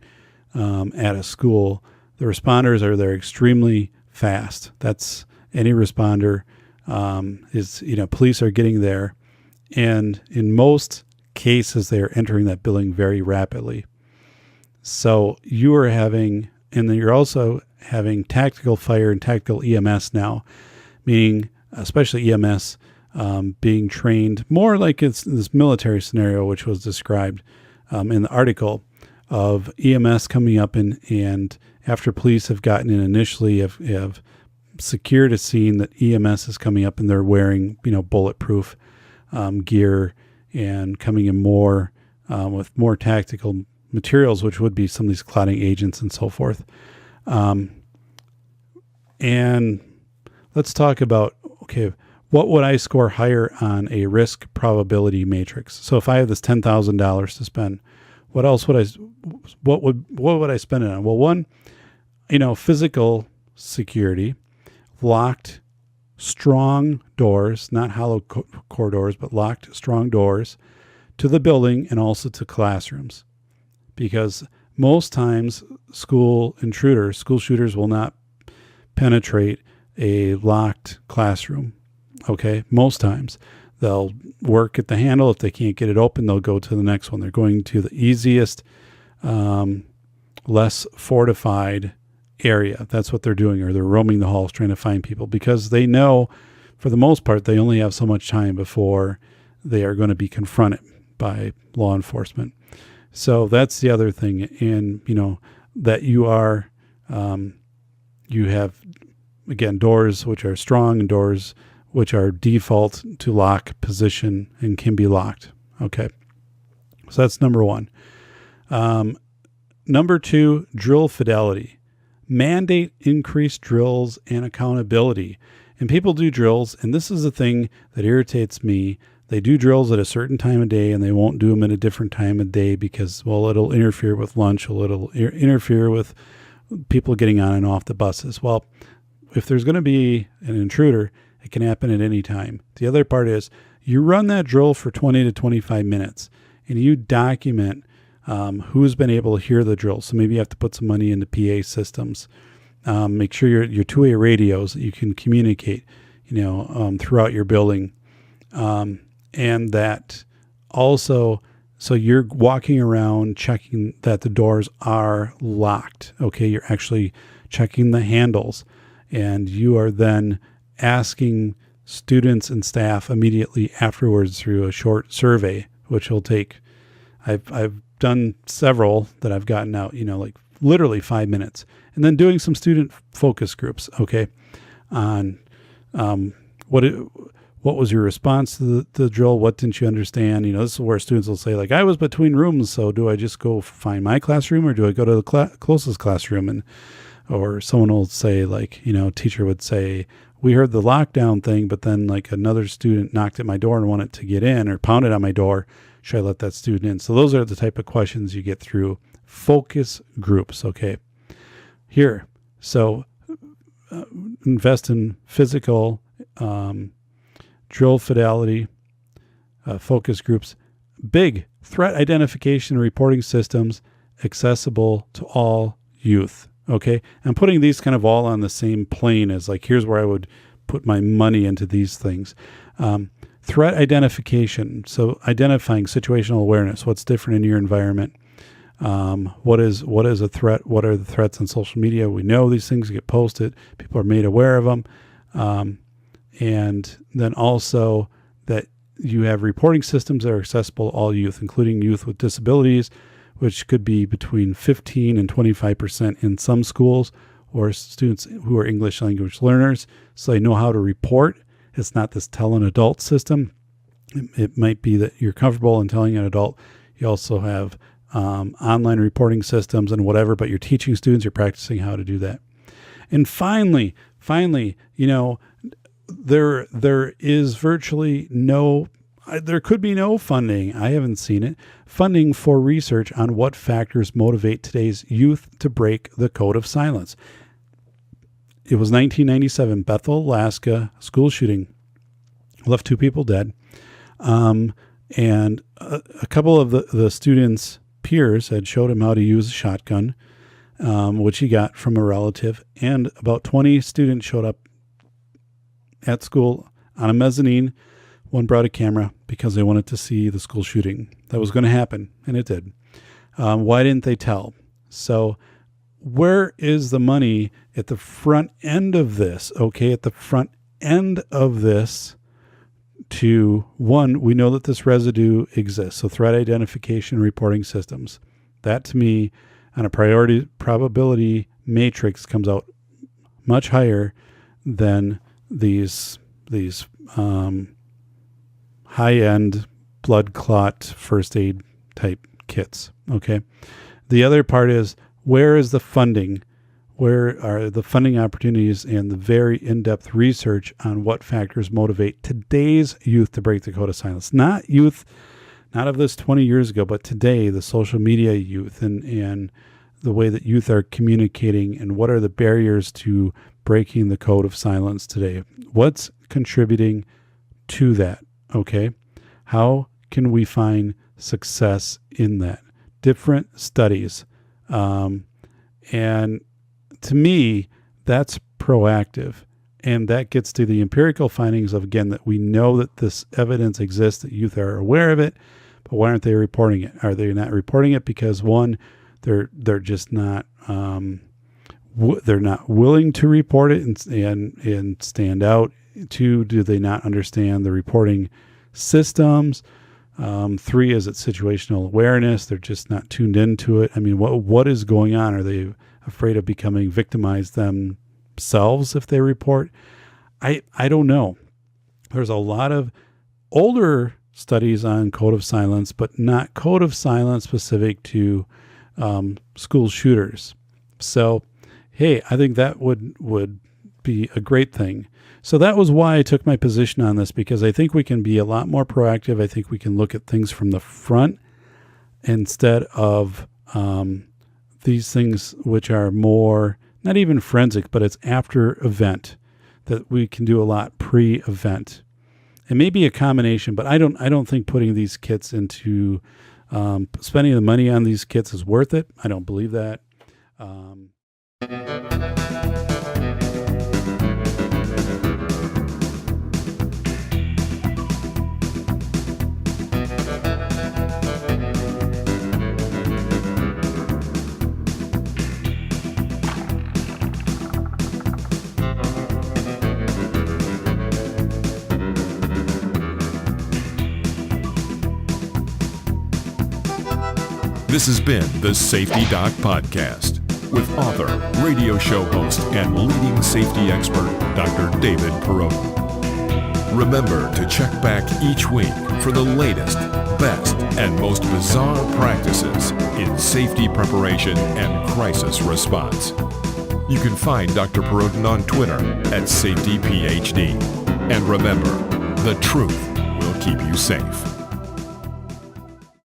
at a school, the responders are there extremely fast. That's any responder police are getting there. And in most cases, they are entering that building very rapidly. So you are having, and then you're also having tactical fire and tactical EMS now, meaning especially EMS being trained more like it's this military scenario, which was described in the article of EMS coming up and after police have gotten in initially have secured a scene that EMS is coming up and they're wearing, bulletproof gear and coming in more with more tactical materials, which would be some of these clotting agents and so forth. And let's talk about, okay, what would I score higher on a risk probability matrix? So if I have this $10,000 to spend, what would I spend it on? Well, one, physical security, locked, strong doors, not hollow corridors, but locked, strong doors to the building and also to classrooms. Because most times school shooters will not penetrate a locked classroom. Okay. Most times they'll work at the handle. If they can't get it open, they'll go to the next one. They're going to the easiest, less fortified area. That's what they're doing, or they're roaming the halls trying to find people because they know for the most part, they only have so much time before they are going to be confronted by law enforcement. So that's the other thing. And, that you are, you have, again, doors which are strong and doors which are default to lock position and can be locked. Okay. So that's number one. Number two, drill fidelity. Mandate increased drills and accountability. And people do drills, and this is the thing that irritates me. They do drills at a certain time of day, and they won't do them at a different time of day because, well, it'll interfere with lunch, or it'll interfere with people getting on and off the buses. Well, if there's going to be an intruder, it can happen at any time. The other part is you run that drill for 20 to 25 minutes, and you document who's been able to hear the drill. So maybe you have to put some money into PA systems. Make sure your two-way radios that you can communicate, throughout your building. And that also, so you're walking around checking that the doors are locked. Okay. You're actually checking the handles, and you are then asking students and staff immediately afterwards through a short survey, which will take, I've done several that I've gotten out, like literally 5 minutes, and then doing some student focus groups. Okay. On, what was your response to the drill? What didn't you understand? This is where students will say, like, I was between rooms, so do I just go find my classroom or do I go to the closest classroom? Or someone will say, like, teacher would say, we heard the lockdown thing, but then like another student knocked at my door and wanted to get in or pounded on my door. Should I let that student in? So those are the type of questions you get through focus groups. Okay. Here. So invest in physical, drill fidelity, focus groups, big threat identification and reporting systems accessible to all youth. Okay. I'm putting these kind of all on the same plane as like, here's where I would put my money into these things. Threat identification. So identifying situational awareness, what's different in your environment. What is a threat? What are the threats on social media? We know these things get posted. People are made aware of them. And then also that you have reporting systems that are accessible to all youth, including youth with disabilities, which could be between 15 and 25% in some schools, or students who are English language learners. So they know how to report. It's not this tell an adult system. It might be that you're comfortable in telling an adult. You also have online reporting systems and whatever, but you're teaching students, you're practicing how to do that. And finally, there is virtually no, there could be no funding. I haven't seen it. Funding for research on what factors motivate today's youth to break the code of silence. It was 1997, Bethel, Alaska, school shooting. Left 2 people dead. And a couple of the students' peers had showed him how to use a shotgun, which he got from a relative. And about 20 students showed up at school on a mezzanine. One brought a camera because they wanted to see the school shooting that was going to happen, and it did. Why didn't they tell? So where is the money at the front end of this? Okay, at the front end of this to, one, we know that this residue exists. So threat identification reporting systems. That to me on a priority probability matrix comes out much higher than these high-end blood clot first aid type kits. Okay. The other part is, where is the funding? Where are the funding opportunities and the very in-depth research on what factors motivate today's youth to break the code of silence? Not youth, not of this 20 years ago, but today, the social media youth and the way that youth are communicating, and what are the barriers to breaking the code of silence today? What's contributing to that? Okay. How can we find success in that? Different studies. And to me, that's proactive. And that gets to the empirical findings of, again, that we know that this evidence exists, that youth are aware of it, but why aren't they reporting it? Are they not reporting it because, one, they're just not, they're not willing to report it and stand out? 2, do they not understand the reporting systems? 3, is it situational awareness? They're just not tuned into it. I mean, what is going on? Are they afraid of becoming victimized themselves if they report? I don't know. There's a lot of older studies on code of silence, but not code of silence specific to school shooters. So, hey, I think that would be a great thing. So that was why I took my position on this, because I think we can be a lot more proactive. I think we can look at things from the front instead of these things which are more, not even forensic, but it's after event, that we can do a lot pre-event. It may be a combination, but I don't think putting these kits into spending the money on these kits is worth it. I don't believe that. This has been the Safety Doc Podcast with author, radio show host, and leading safety expert, Dr. David Perrodin. Remember to check back each week for the latest, best, and most bizarre practices in safety preparation and crisis response. You can find Dr. Perrodin on Twitter at SafetyPhD. And remember, the truth will keep you safe.